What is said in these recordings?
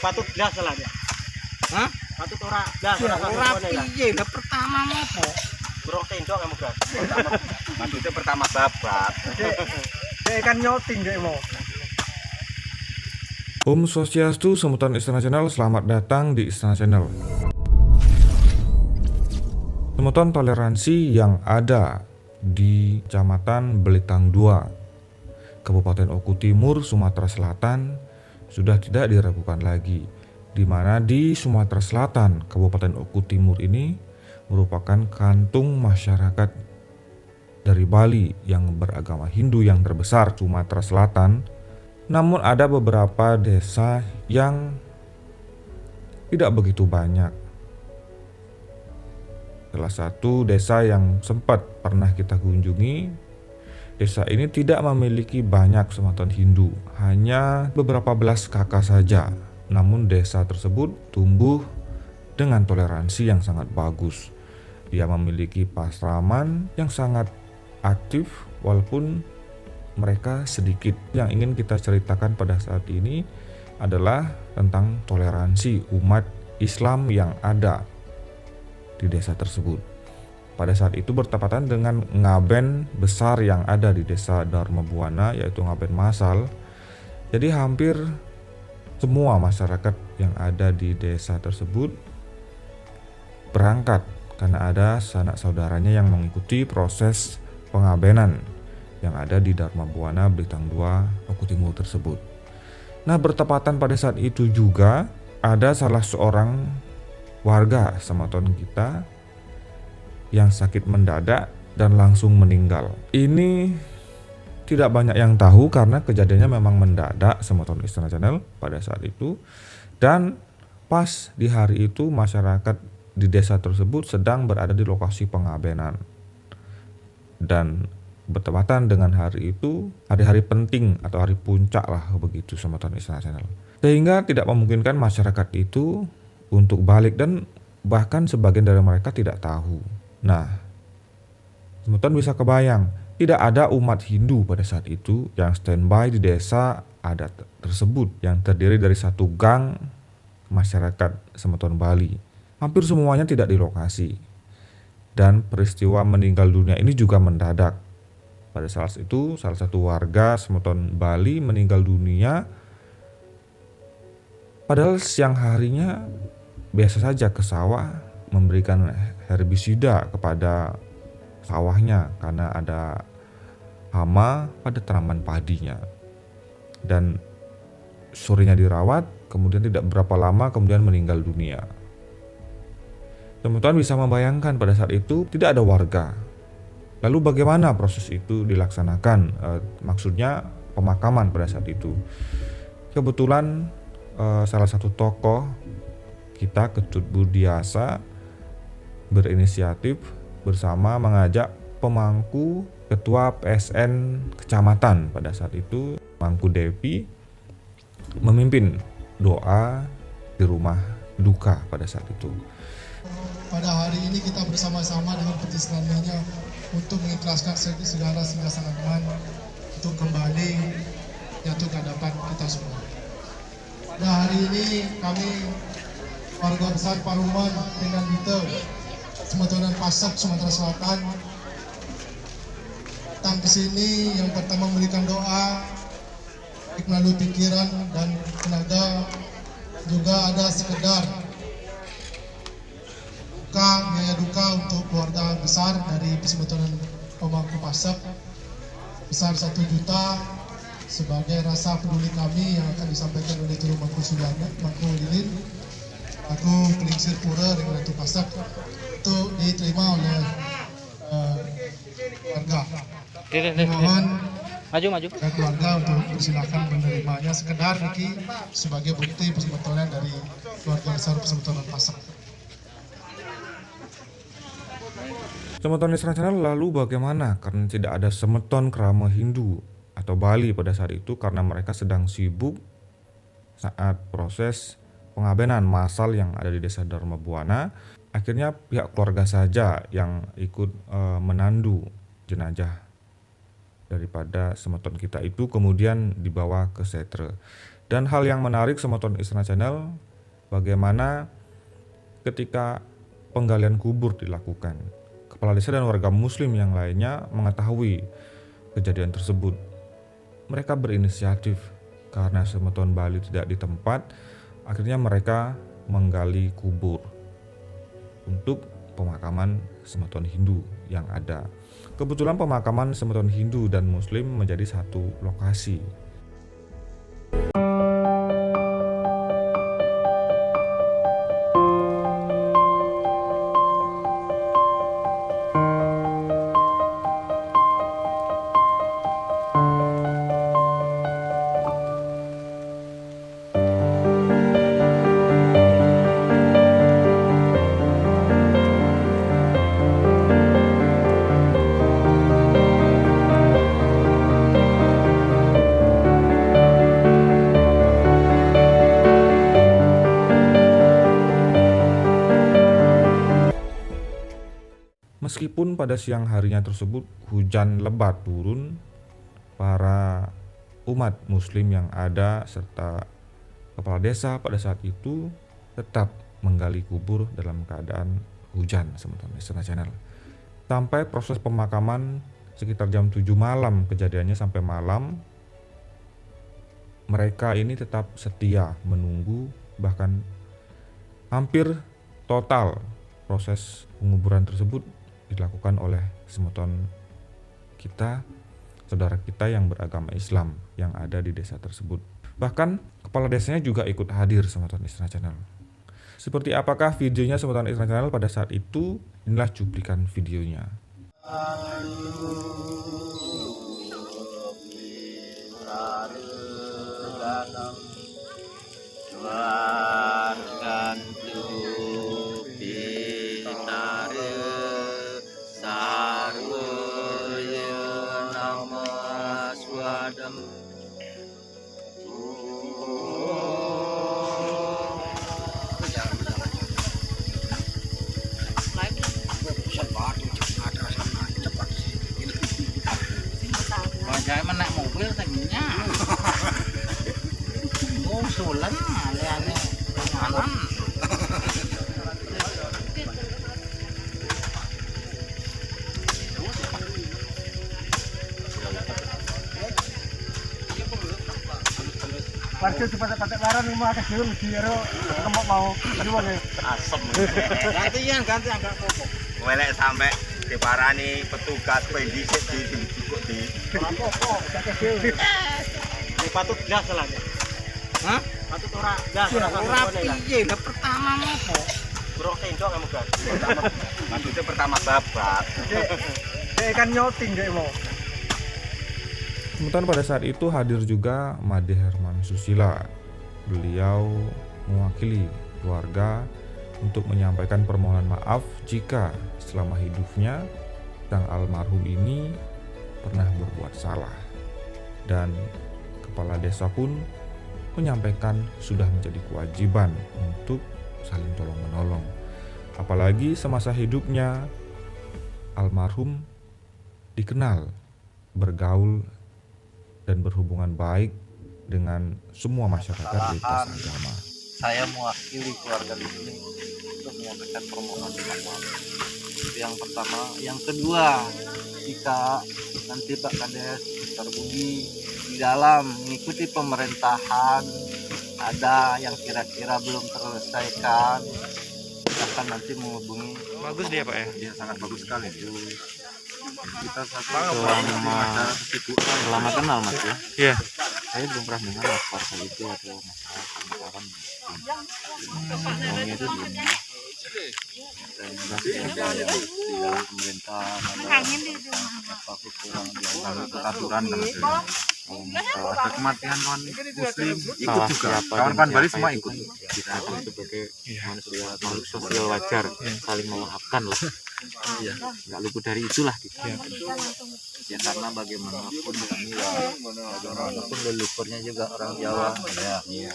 Patut blas lah dia. Hah? Patut ora blas Ora piye, lah pertama ngopo? Burung tendok kamu blas. Maksudnya pertama babat. Dek kan nyoting dek mau. Om Swastiastu, Semutan Istana Channel, selamat datang di Istana Channel. Semutan toleransi yang ada di Kecamatan Belitang 2, Kabupaten Oku Timur, Sumatera Selatan sudah tidak diragukan lagi, di mana di Sumatera Selatan, Kabupaten Oku Timur ini merupakan kantung masyarakat dari Bali yang beragama Hindu yang terbesar Sumatera Selatan. Namun ada beberapa desa yang tidak begitu banyak. Salah satu desa yang sempat pernah kita kunjungi, desa ini tidak memiliki banyak semeton Hindu, hanya beberapa belas kakak saja. Namun desa tersebut tumbuh dengan toleransi yang sangat bagus. Dia memiliki pasraman yang sangat aktif walaupun mereka sedikit. Yang ingin kita ceritakan pada saat ini adalah tentang toleransi umat Islam yang ada di desa tersebut. Pada saat itu bertepatan dengan ngaben besar yang ada di desa Dharma Buana, yaitu ngaben masal. Jadi hampir semua masyarakat yang ada di desa tersebut berangkat karena ada sanak saudaranya yang mengikuti proses pengabenan yang ada di Dharma Buana Belitang 2 Oku Timur tersebut. Nah, bertepatan pada saat itu juga ada salah seorang warga semeton kita yang sakit mendadak dan langsung meninggal. Ini tidak banyak yang tahu karena kejadiannya memang mendadak semeton Istana Channel pada saat itu, dan pas di hari itu masyarakat di desa tersebut sedang berada di lokasi pengabenan. Dan bertepatan dengan hari itu, hari-hari penting atau hari puncak lah begitu semeton Istana Channel. Sehingga tidak memungkinkan masyarakat itu untuk balik, dan bahkan sebagian dari mereka tidak tahu. Nah, semeton bisa kebayang, tidak ada umat Hindu pada saat itu yang standby di desa adat tersebut yang terdiri dari satu gang masyarakat semeton Bali. Hampir semuanya tidak di lokasi. Dan peristiwa meninggal dunia ini juga mendadak. Pada saat itu salah satu warga semeton Bali meninggal dunia, padahal siang harinya biasa saja ke sawah memberikan herbisida kepada sawahnya karena ada hama pada tanaman padinya. Dan sorenya dirawat, kemudian tidak berapa lama kemudian meninggal dunia. Teman-teman bisa membayangkan pada saat itu tidak ada warga. Lalu bagaimana proses itu dilaksanakan? Maksudnya pemakaman pada saat itu. Kebetulan salah satu tokoh kita, Ketut Budiasa, berinisiatif bersama mengajak pemangku ketua PSN kecamatan pada saat itu, Mangku Devi, memimpin doa di rumah duka pada saat itu. Pada hari ini kita bersama-sama dengan petis namanya untuk mengikhlaskan segala sanggahan untuk kembali jatuh ke hadapan kita semua. Nah, hari ini kami warga besar Paruman dengan Dito Semetonan Pasak Sumatera Selatan datang ke sini yang pertama memberikan doa baik melalui pikiran dan tenaga, juga ada sekedar biaya duka untuk keluarga besar dari Semetonan Pemangku Pasak besar 1 juta sebagai rasa peduli kami yang akan disampaikan oleh Turu Mangku Sudana, Mangku Lilin, aku Pelingsir Pura dengan Ratu Pasak untuk diterima oleh warga. Mohon Maju. keluarga untuk bersilakan menerimanya sekedar Niki sebagai bukti persebetonan dari keluarga besar Persebetonan Pasak. Semeton Istana Channel, lalu bagaimana karena tidak ada semeton kerama Hindu atau Bali pada saat itu karena mereka sedang sibuk saat proses pengabenan massal yang ada di desa Dharma Buana. Akhirnya pihak keluarga saja yang ikut menandu jenazah daripada semeton kita itu, kemudian dibawa ke setre. Dan hal yang menarik Semeton Istana Channel, bagaimana ketika penggalian kubur dilakukan, kepala desa dan warga muslim yang lainnya mengetahui kejadian tersebut. Mereka berinisiatif karena Semeton Bali tidak di tempat, akhirnya mereka menggali kubur untuk pemakaman Semeton Hindu yang ada. Kebetulan pemakaman Semeton Hindu dan Muslim menjadi satu lokasi. Meskipun pada siang harinya tersebut hujan lebat turun, para umat muslim yang ada serta kepala desa pada saat itu tetap menggali kubur dalam keadaan hujan, Semeton Istana Channel. Sampai proses pemakaman sekitar jam 7 malam, kejadiannya sampai malam, mereka ini tetap setia menunggu, bahkan hampir total proses penguburan tersebut dilakukan oleh Semeton kita, saudara kita yang beragama Islam yang ada di desa tersebut. Bahkan kepala desanya juga ikut hadir Semeton Istana Channel. Seperti apakah videonya Semeton Istana Channel pada saat itu? Inilah cuplikan videonya. Saya menak mobil tadinya. Sulan ale-ale malam. Parkir cepat-cepat laran rumah kecil kiro mau gimana? Asem. Gantian enggak pokok. Welek sampai diparani petugas pendisik di cukup di Pokok kecil. Ini patut jelas lah ya. Hah? Patut ora jelas. Ora piye lah pertama ngopo? Buruk tendok kamu kan. maksudnya pertama babat. Dia kan nyoting dia mau. Sementara pada saat itu hadir juga Made Herman Susila. Beliau mewakili keluarga untuk menyampaikan permohonan maaf jika selama hidupnya sang almarhum ini pernah berbuat salah. Dan kepala desa pun menyampaikan sudah menjadi kewajiban untuk saling tolong-menolong. Apalagi semasa hidupnya almarhum dikenal bergaul dan berhubungan baik dengan semua masyarakat lintas agama. Saya mewakili keluarga di sini untuk menyampaikan permohonan maaf. Itu yang pertama. Yang kedua, jika nanti Pak Kades Dr. Budi di dalam mengikuti pemerintahan ada yang kira-kira belum terselesaikan, akan nanti menghubungi. Bagus dia Pak ya. Iya, sangat bagus sekali. Kita Selama kenal Mas ya. Iya. Saya belum pernah dengar masalah itu atau masalah pemekaran. Ngomongnya itu belum. Dan ada yang di dalam pemerintahan apa kurang di antara aturan kan ada kematian kawan muslim ikut juga. Kawan-kawan Bali semua ikut. Kita sebagai manusia makhluk sosial wajar saling memaafkan lah. Ya, nggak luput dari itulah kita. Ya karena bagaimanapun kami bagaimanapun leluhurnya juga orang Jawa. Ya.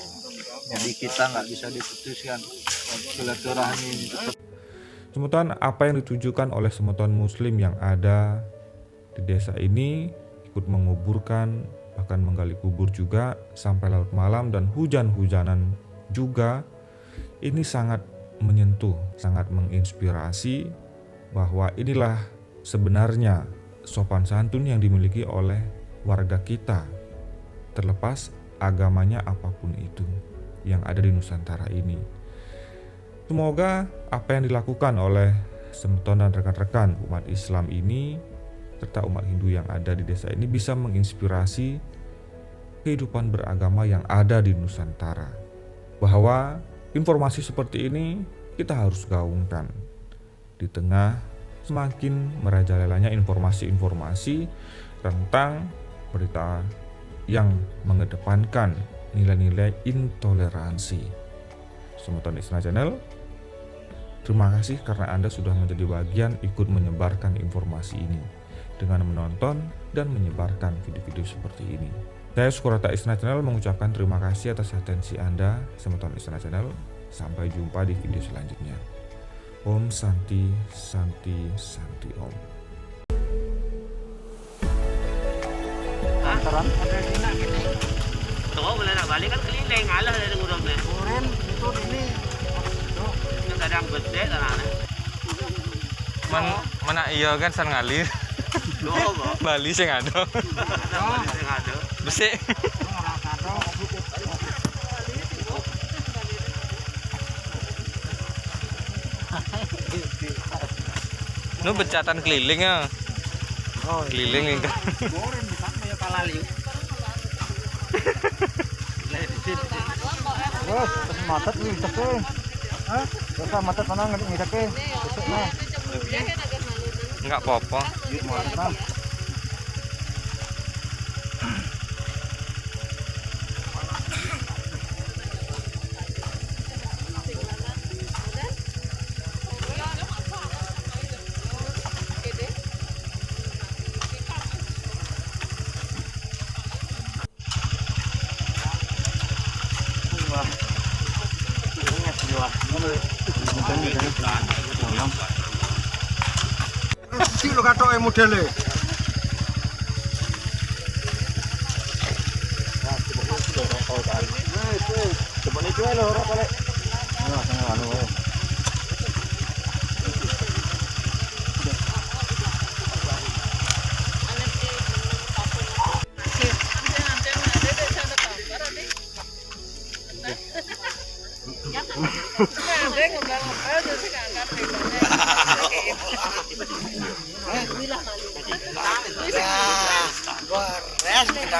Jadi kita nggak bisa diputuskan silaturahmi tetap. Semeton apa yang ditujukan oleh Semeton Muslim yang ada di desa ini ikut menguburkan bahkan menggali kubur juga sampai larut malam dan hujan-hujanan juga. Ini sangat menyentuh, sangat menginspirasi bahwa inilah sebenarnya sopan santun yang dimiliki oleh warga kita, terlepas agamanya apapun itu yang ada di Nusantara ini. Semoga apa yang dilakukan oleh Semeton dan rekan-rekan umat Islam ini serta umat Hindu yang ada di desa ini bisa menginspirasi kehidupan beragama yang ada di Nusantara, bahwa informasi seperti ini kita harus gaungkan di tengah semakin merajalelanya informasi-informasi tentang berita yang mengedepankan nilai-nilai intoleransi. Semeton Isna Channel, terima kasih karena Anda sudah menjadi bagian ikut menyebarkan informasi ini dengan menonton dan menyebarkan video-video seperti ini. Saya Sukurata Isna Channel mengucapkan terima kasih atas atensi Anda, Semeton Isna Channel. Sampai jumpa di video selanjutnya. Om Santi, Santi, Santi Om. Antaran ada di nak gini. Tuh, boleh nak balik kan keliling alah dari gudang ni. Oren itu ini. Yang kadang gede tanahnya. Mana iya kan san ngalir. Loh, Bali sing ada. yang ada. Besik. Nu becatan keliling ya. Keliling ini. Oren bisa punya palaliu. Bos, matat ni take. Hah? Basta matat mana ngi take. Nah, Enggak apa-apa. matat. Si lo katok e modele. Coba ni jual lo balik. Nah, sana anu.